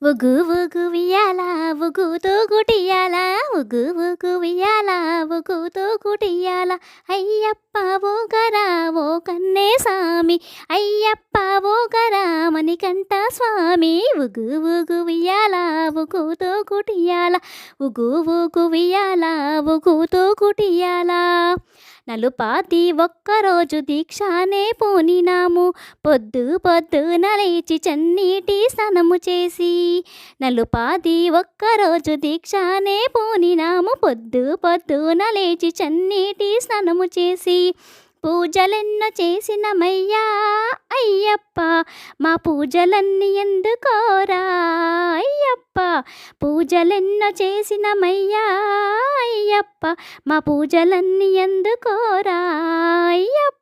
ఉగు ఉగు ఉయ్యాల ఊగుతూ గుటియాల ఉగు ఉగు ఉయ్యాల ఊగుతూ గుటియాల అయ్యప్ప ఊగరా ఓ కన్నేసామి అయ్యప్ప ఊగరా మణికంఠ స్వామి ఉగు ఉగు ఉయ్యాల ఊగుతూ గుటియాల ఉగు ఉగు ఉయ్యాల ఊగుతూ గుటియాల నలుపాతి ఒక్కరోజు దీక్షానే పూనినాము పొద్దు పొద్దున లేచి చన్నీటి స్నానము చేసి నలుపాతి ఒక్కరోజు దీక్షానే పూనినాము పొద్దు పొద్దున లేచి చన్నీటి స్నానము చేసి పూజలెన్నో చేసినమయ్యా అయ్యప్ప మా పూజలన్నీ ఎందుకోరా అయ్యప్ప పూజలెన్నో చేసినమయ్యా అయ్యప్ప మా పూజలన్నీ ఎందుకోరా అయ్యప్ప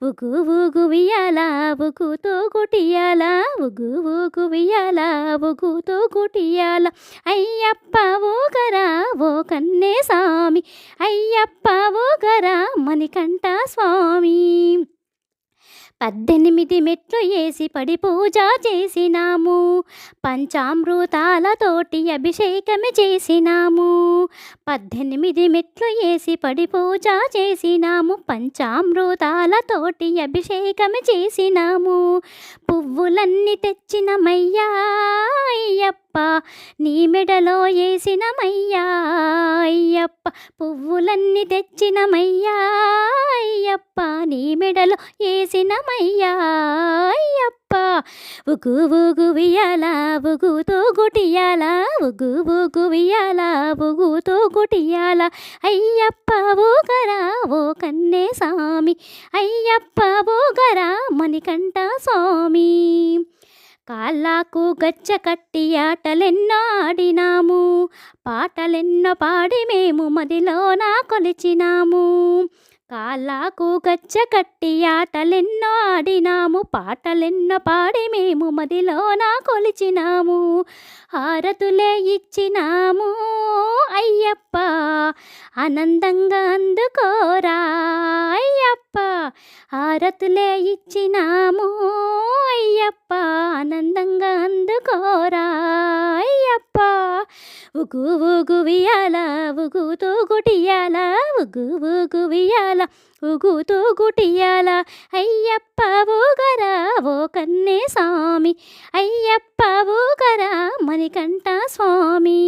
ఉగు ఉగు ఉయ్యాల ఊగుతూ గుటియాల ఉగు ఉగు ఉయ్యాల ఊగుతూ గుటియాల అయ్యప్ప ఊగరా ఓ కన్నేసామి అయ్యప్ప ఊగరా మణికంఠ స్వామి 18 మెట్లు వేసి పడి పూజ చేసినాము పంచామృతాలతోటి అభిషేకమే చేసినాము 18 మెట్లు వేసి పడి పూజ చేసినాము పంచామృతాలతోటి అభిషేకమే చేసినాము పువ్వులన్నీ తెచ్చినమయ్యా అయ్యప్ప నీ మెడలో వేసినమయ్యా అయ్యప్ప పువ్వులన్నీ తెచ్చినమయ్యా అయ్యప్ప నీ మెడలో వేసినమయ్యా అయ్యప్ప ఉగు ఉగు ఉయ్యాల ఊగుతూ గుటియాల ఉగు ఉగు ఉయ్యాల ఊగుతూ గుటియాల అయ్యప్ప ఊగరా ఓ కన్నేసామి అయ్యప్ప ఊగరా మణికంఠ స్వామి కాళ్ళకు గచ్చ కట్టి ఆటలెన్నో ఆడినాము పాటలెన్నో పాడి మేము మదిలోన కొలిచినాము కాళ్ళకు గచ్చ కట్టి ఆటలెన్నో ఆడినాము పాటలెన్నో పాడి మేము మదిలోన కొలిచినాము హారతులే ఇచ్చినాము అయ్యప్ప ఆనందంగా అందుకోరా అయ్యప్ప హారతులే ఇచ్చినాము అయ్యప్ప ఆనందంగా అందుకోరా అయ్యప్ప ఉగు ఉగు ఉయ్యాల ఊగుతూ గుటియాల ఉగు ఉగు ఉయ్యాల ఊగుతూ గుటియాల అయ్యప్ప ఊగరా ఓ కన్నేసామి అయ్యప్ప ఊగరా మణికంఠ స్వామి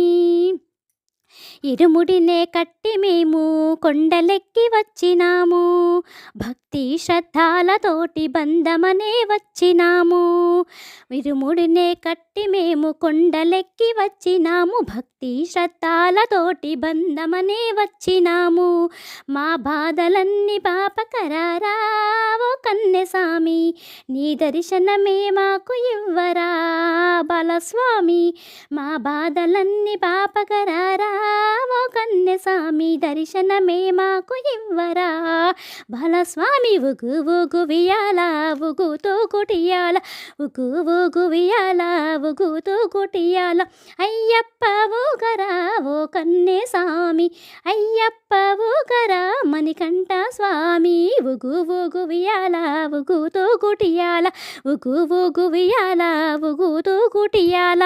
ఇరుముడినే కట్టి మేము కొండలెక్కి వచ్చినాము భక్తి శ్రద్ధలతోటి బంధమనే వచ్చినాము ఇరుముడినే కట్టి మేము కొండలెక్కి వచ్చినాము భక్తి శ్రద్ధలతోటి బంధమనే వచ్చినాము మా బాధలన్నీ పాపకరారా ఓ కన్యస్వామి నీ దర్శనమే మాకు ఇవ్వరా బలస్వామి మా బాధలన్నీ పాపకరారా ఓ కన్యస్వామి దర్శనమే మాకు ఇవ్వరా బలస్వామి ఉగు ఉగు ఉయ్యాల ఊగుతూ గుటియాల ఉగు ఉగు ఉయ్యాల ఊగుతూ గుటియాల అయ్యప్ప ఊగరా ఓ కన్యస్వామి అయ్యప్ప ఊగరా మణికంఠ స్వామి ఉగు ఉగు ఉయ్యాల ఊగుతూ గుటియాల ఉగు ఉగు ఉయ్యాల ఊగుతూ గుటియాల